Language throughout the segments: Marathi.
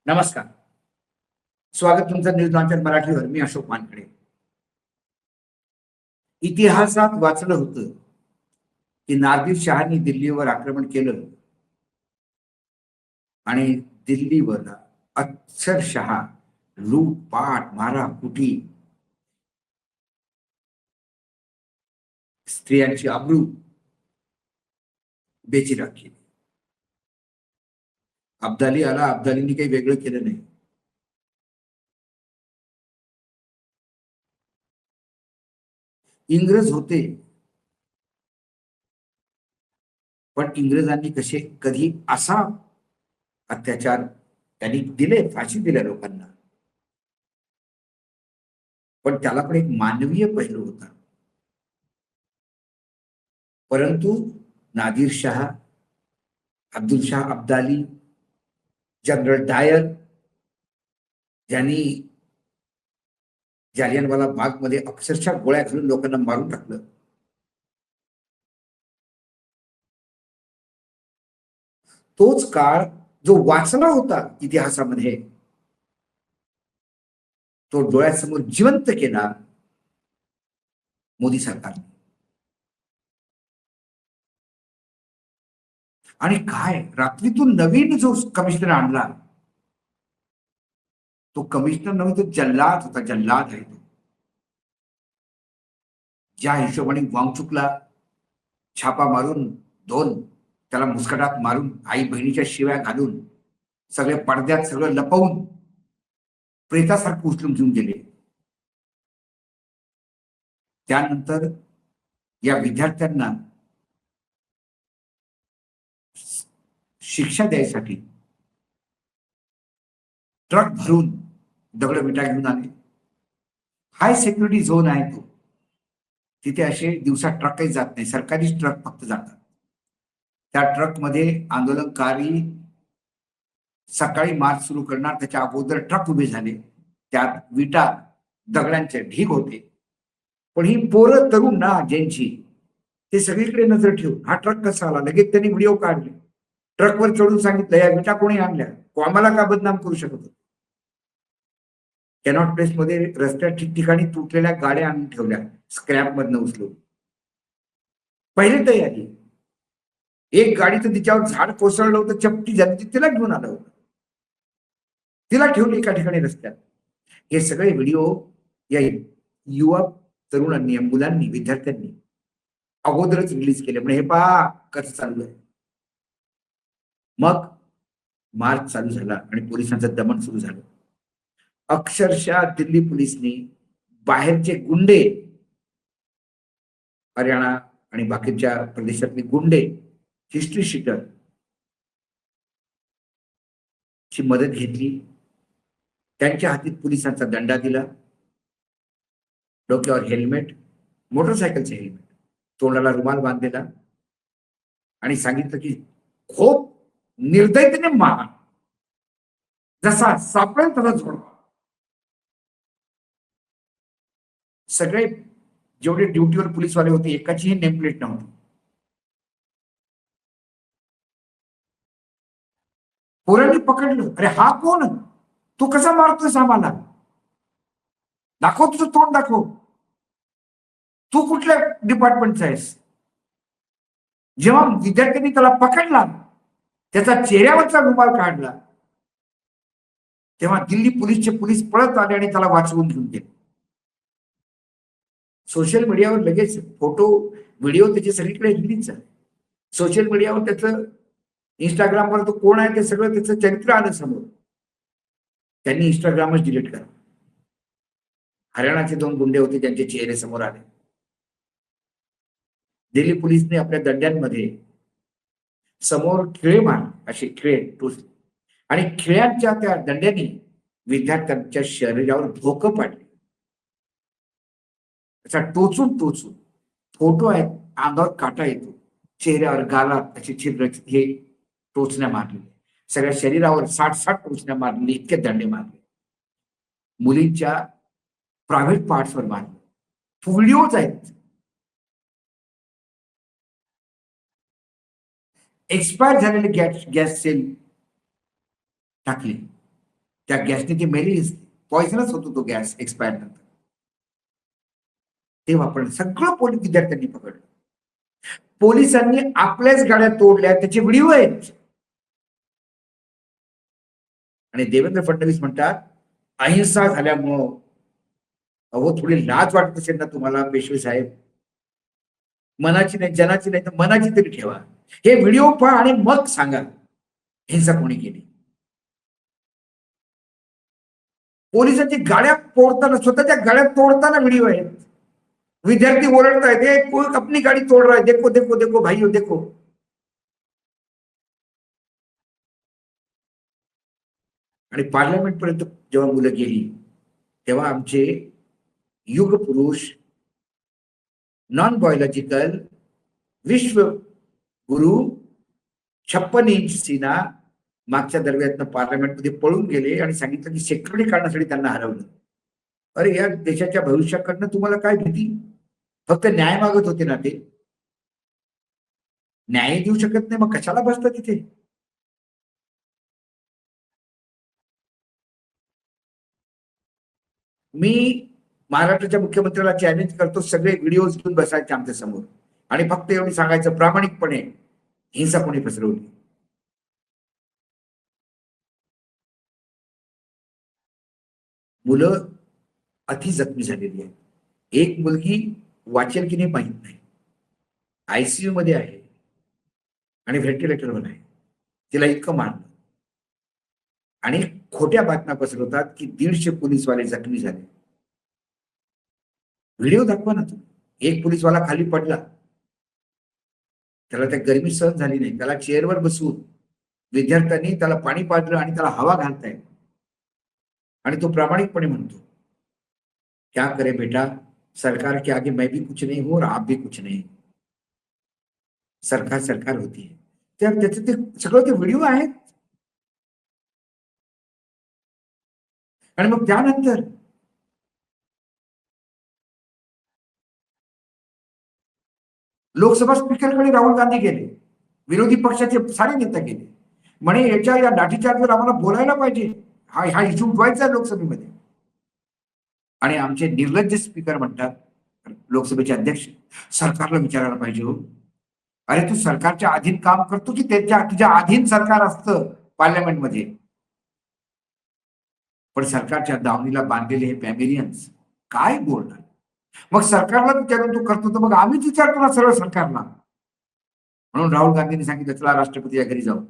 नमस्कार. स्वागत तुमचं न्यूज लॉन्चर मराठीवर. मी अशोक वानखडे. इतिहासात वाचलं होतं की नादिर शहानी दिल्लीवर आक्रमण केलं आणि दिल्लीवर अक्षरशः लूटपाट, माराकुटी, स्त्रियांची अब्रू बेचिराख केली. अब्दाली आला, अब्दालींनी काही वेगळं केलं नाही. इंग्रज होते, पण इंग्रजांनी कधी असा अत्याचार त्यांनी दिले, फाशी दिल्या लोकांना. पण त्याला पण एक मानवीय पैलू होता. परंतु नादिर शाह, अब्दुल शाह अब्दाली, जनरल डायर ज्यांनी जालियनवाला बाग मध्ये अक्षरशः गोळ्या घालून लोकांना मारून टाकलं. तोच काळ जो वाचला होता इतिहासामध्ये, तो डोळ्यासमोर जिवंत केला मोदी सरकारने. आणि काय रात्रीतून नवीन जो कमिशनर आणला, तो कमिशनर नव्हे, तो जल्लाद होता. जल्लाद आहे तो. ज्या हिशोबाने वांगचुकला छापा मारून त्याला मुस्कटात मारून, आई बहिणीच्या शिव्या घालून, सगळे पडद्यात सगळं लपवून प्रेतासारखं उचलून घेऊन गेले. त्यानंतर या विद्यार्थ्यांना शिक्षा द्यायसाठी ट्रक भरून दगड विटा घेऊन आले. हाय सिक्युरिटी झोन आहे तो. तिथे असे दिवसा ट्रक काही जात नाही, सरकारी ट्रक फक्त जातात. त्या ट्रकमध्ये आंदोलनकारी सकाळी मार्च सुरू करणार, त्याच्या अगोदर ट्रक उभे झाले. त्यात विटा दगडांचे ढीग होते. पण ही पोरं तरुण ना ज्यांची, ते सगळीकडे नजर ठेवून हा ट्रक कसा आला, लगेच त्यांनी व्हिडिओ काढले. ट्रकवर चढून सांगितलं, या विटा कोणी आणल्या, आम्हाला का बदनाम करू शकत होते. कॅनॉट प्लेस मध्ये रस्त्यात ठिकठिकाणी तुटलेल्या गाड्या आणून ठेवल्या, स्क्रॅप मधनं उचलून. पहिली तयारी. एक गाडी तर तिच्यावर झाड कोसळलं होतं, चपटी झाली, तिला घेऊन आलं होतं, तिला ठेवली एका ठिकाणी रस्त्यात. हे सगळे व्हिडिओ या युवा तरुणांनी, मुलांनी, विद्यार्थ्यांनी अगोदरच रिलीज केले. म्हणजे हे पहा कसं चालू आहे. मग मार्च चालू झाला आणि पोलिसांचं दमन सुरू झालं. अक्षरशः दिल्ली पोलिसनी बाहेरचे गुंडे, हरियाणा आणि बाकीच्या प्रदेशातले गुंडे, हिस्ट्री शीटर ची मदत घेतली. त्यांच्या हातीत पोलिसांचा दंडा दिला, डोक्यावर हेल्मेट, मोटरसायकलचे हेल्मेट, तोंडाला रुमाल बांधलेला आणि सांगितलं की खूप निर्दयतेने मारा, जसा सापडेल तसा झोडवा. सगळे जेवढे ड्युटीवर पोलीसवाले होते, एकाचीही नेमप्लेट नव्हती. पोरांनी पकडलं, अरे हा कोण, तू कसा मारतोयस आम्हाला, दाखव तुझं तोंड दाखव, तू कुठल्या डिपार्टमेंटचा आहेस. जेव्हा विद्यार्थ्यांनी त्याला पकडला, त्याचा चेहऱ्यावरचा रुमाल काढला, तेव्हा दिल्ली पोलीसचे पोलीस पळत आले आणि त्याला वाचवून घेऊन गेले. सोशल मीडियावर लगेच फोटो, व्हिडिओ त्याचे सगळीकडे रिलीज झाले. सोशल मीडियावर त्याचं, इंस्टाग्रामवर तो कोण आहे ते सगळं त्याचं चरित्र आलं समोर. त्यांनी इंस्टाग्रामच डिलीट करा. हरियाणाचे 2 गुंडे होते, त्यांचे चेहरे समोर आले. दिल्ली पोलिसने आपल्या दंड्यांमध्ये समोर खिळे मारले, असे खिळे टोचले आणि खिळ्यांच्या त्या दंड्यांनी विद्यार्थ्यांच्या शरीरावर भोकं पाडले. असा टोचून टोचून फोटो आहेत, अंगावर काटा येतो, चेहऱ्यावर, गालात अशी छिद्र, हे टोचण्या मारलेल्या. सगळ्या शरीरावर 60 टोचण्या मारलेली, इतके दंडे मारले. मुलींच्या प्रायव्हेट पार्ट्सवर मारले. व्हिडिओज आहेत. एक्सपायर झालेले गॅस सेल टाकले. त्या गॅसने ती मेली, पॉइझनच होतो तो गॅस एक्सपायर नंतर. ते वापरणं सगळं पोलीस विद्यार्थ्यांनी पकडलं. पोलिसांनी आपल्याच गाड्या तोडल्या, त्याचे व्हिडिओ आहेत. आणि देवेंद्र फडणवीस म्हणतात अहिंसा झाल्यामुळं. अहो, थोडी लाज वाटत असेल ना तुम्हाला पेशवे साहेब? मनाची नाही, जनाची नाही, तर मनाची तरी ठेवा. हे व्हिडिओ पहा आणि मग सांगा हिंसा कोणी केली. पोलिसांची गाड्या तोडताना, स्वतःच्या गाड्या तोडताना व्हिडिओ आहेत. विद्यार्थी ओरडतायत, हे कोण अपनी गाडी तोड रहा है, देखो देखो देखो भाइयों देखो. आणि पार्लमेंट पर्यंत जेव्हा मुलं गेली तेव्हा आमचे युग पुरुष, नॉन बायोलॉजिकल विश्व गुरु 56 इंच सीना मागच्या दरम्यान पार्लमेंटमध्ये पळून गेले आणि सांगितलं की सेक्युरिटी काढण्यासाठी त्यांना हरवलं. अरे, या देशाच्या भविष्याकडनं तुम्हाला काय भीती? फक्त न्याय मागत होते ना ते. न्याय देऊ शकत नाही, मग कशाला बसता तिथे? मी महाराष्ट्राच्या मुख्यमंत्र्याला चॅलेंज करतो, सगळे व्हिडिओज घेऊन बसायचे आमच्या समोर आणि फक्त एवढी सांगायचं प्रामाणिकपणे हिंसा कोणी पसरवली. मुलं अति जखमी झालेली आहे. एक मुलगी वाचेल की नाही माहित नाही, आयसीयू मध्ये आहे आणि व्हेंटिलेटरवर आहे. तिला इतकं मारलं आणि खोट्या बातम्या पसरवतात की 150 पोलीसवाले जखमी झाले. व्हिडिओ दाखवा ना तुम्ही. एक पोलीसवाला खाली पडला, त्याला त्या गरमी सहन झाली नाही, त्याला चेअरवर बसवून विद्यार्थ्यांनी त्याला पाणी पाजलं आणि त्याला हवा घालताय आणि तो प्रामाणिकपणे म्हणतो, क्या करे बेटा, सरकार के आगे मैं भी कुछ नहीं हूं और आप भी कुछ नहीं. सरकार सरकार होती. त्याचं ते सगळं ते व्हिडिओ आहेत. आणि मग त्यानंतर लोकसभा स्पीकरकडे राहुल गांधी गेले, विरोधी पक्षाचे सारे नेते गेले, म्हणे याच्या या लाठीचार्जवर आम्हाला बोलायला पाहिजे, हा इश्यू उठवायचा लोकसभेमध्ये. आणि आमचे निर्लज्ज स्पीकर म्हणतात, लोकसभेचे अध्यक्ष, सरकारला विचारायला पाहिजे हो. अरे, तू सरकारच्या अधीन काम करतो की तुझ्या अधीन सरकार असतं पार्लमेंटमध्ये? पण सरकारच्या दावणीला बांधलेले हे पॅमिलियन्स काय बोलणार? मग सरकारला विचारून तू करतो, तर मग आम्हीच विचारतो ना सरळ सरकारला. म्हणून राहुल गांधींनी सांगितलं, चला राष्ट्रपतीच्या घरी जाऊ.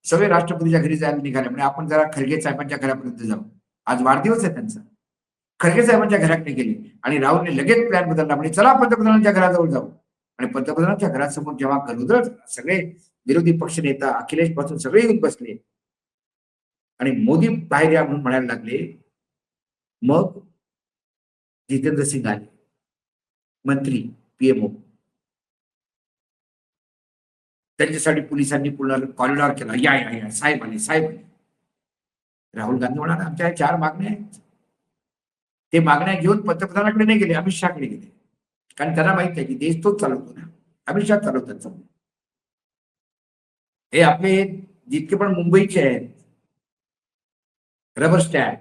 सगळे राष्ट्रपतीच्या घरी जायला निघाले. म्हणजे आपण जरा खरगे साहेबांच्या घरापर्यंत जाऊ, आज वाढदिवस आहे त्यांचा. खरगे साहेबांच्या घराकडे गेले आणि राहुलने लगेच प्लॅन बदलला, म्हणजे चला पंतप्रधानांच्या घराजवळ जाऊ. आणि पंतप्रधानांच्या घरासमोर जेव्हा गरुदळ सगळे विरोधी पक्ष नेता अखिलेश पासून सगळे येऊन बसले आणि मोदी बाहेर या म्हणून म्हणायला लागले, मग जितेंद्र सिंग आले, मंत्री पीएमओ. त्यांच्यासाठी पोलिसांनी पूर्ण कॉरिडॉर केला, या या या साहेब आले, साहेब आले. राहुल गांधी म्हणाले, आमच्या 4 मागण्या आहेत. ते मागण्या घेऊन पंतप्रधानाकडे नाही गेले, अमित शहाकडे गेले. कारण त्यांना माहित आहे की देश तोच चालवतो ना, अमित शहा चालवतात. हे आपले जितके पण मुंबईचे आहेत रबर स्टॅम्प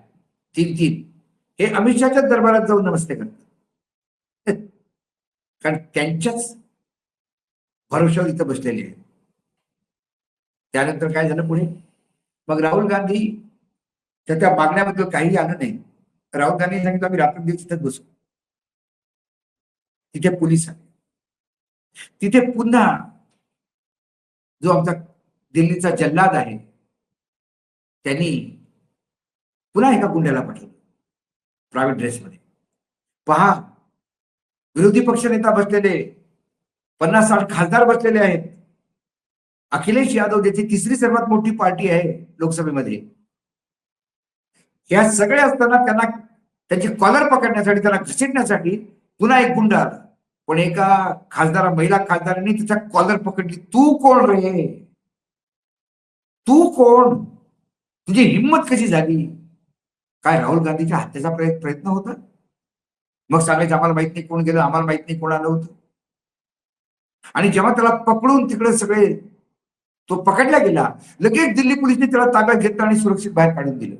3-3, हे अमित शहाच्या दरबारात जाऊन नमस्ते करतात. कारण त्यांच्याच भरोशावर इथं बसलेले आहेत. त्यानंतर काय झालं पुढे? मग राहुल गांधी त्या मागण्याबद्दल काही आलं नाही. राहुल गांधी सांगितलं, आम्ही रात्रंदिवस तिथेच बसू. तिथे पोलीस आले. तिथे पुन्हा जो आमचा दिल्लीचा जल्लाद आहे त्यांनी पुन्हा एका गुंड्याला पाठवलं प्रायव्हेट ड्रेसमध्ये. पहा, विरोधी पक्ष नेता बसलेले, 50-60 खासदार बसलेले आहेत. अखिलेश यादव, ज्याची 3री सर्वात मोठी पार्टी आहे लोकसभेमध्ये, या सगळे असताना त्यांना त्यांची कॉलर पकडण्यासाठी, त्यांना घसीटण्यासाठी पुन्हा एक गुंड आला. पण एका महिला खासदारांनी तिचा कॉलर पकडली. तू कोण रे? तू कोण? तुझी हिंमत कशी झाली? काय राहुल गांधीच्या हत्येचा प्रयत्न होता? मग सांगायचं, आम्हाला माहित नाही कोण गेलं, आम्हाला माहित नाही कोण आलं होतं. आणि जेव्हा त्याला पकडून तिकडे सगळे तो पकडला गेला, लगेच दिल्ली पोलिसने त्याला ताब्यात घेतलं आणि सुरक्षित बाहेर काढून दिलं.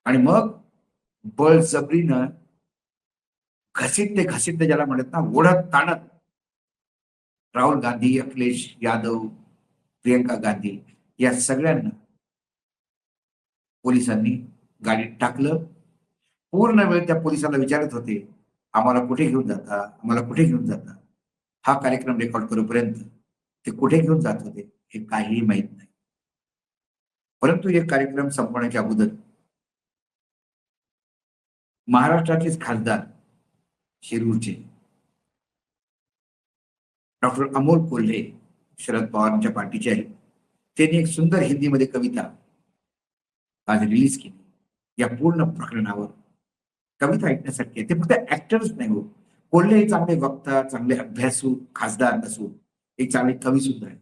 आणि मग बळजबरीनं घसीटते ज्याला म्हणत ना, ओढत ताणत राहुल गांधी, अखिलेश यादव, प्रियंका गांधी या सगळ्यांना पोलिसांनी गाडीत टाकलं. पूर्ण वेळ त्या पोलिसांना विचारत होते, आम्हाला कुठे घेऊन जाता, आम्हाला कुठे घेऊन जाता. हा कार्यक्रम रेकॉर्ड करूपर्यंत ते कुठे घेऊन जात होते हे काहीही माहित नाही. परंतु एक कार्यक्रम संपवण्याच्या अगोदर महाराष्ट्राचेच खासदार शिरूरचे डॉक्टर अमोल कोल्हे, शरद पवारांच्या पार्टीचे आहेत, त्यांनी एक सुंदर हिंदीमध्ये कविता आज रिलीज केली या पूर्ण प्रकरणावर. कविता ऐकण्यासाठी आहे, ते फक्त ऍक्टर्स नाही हो, कोल्हे हे चांगले वक्ता, चांगले अभ्यासू खासदार नसून एक चांगले कवी सुद्धा आहे.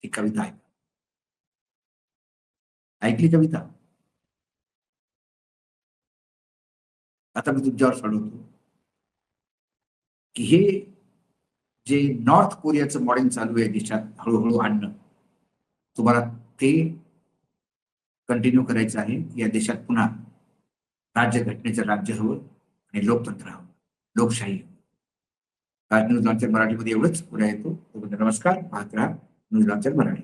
ही कविता आहे, ऐकली कविता? आता मी तुमच्यावर सोडवतो की हे जे नॉर्थ कोरियाचं मॉडेल चालू आहे देशात हळूहळू आणणं, तुम्हाला ते कंटिन्यू करायचं आहे. या देशात पुन्हा राज्यघटनेचं राज्य हवं आणि लोकतंत्र हवं, लोकशाही हवी. आज न्यूज लॉन्चर मराठीमध्ये एवढंच पुढे येतो. नमस्कार, पाहत राहा न्यूज लॉन्चर मराठी.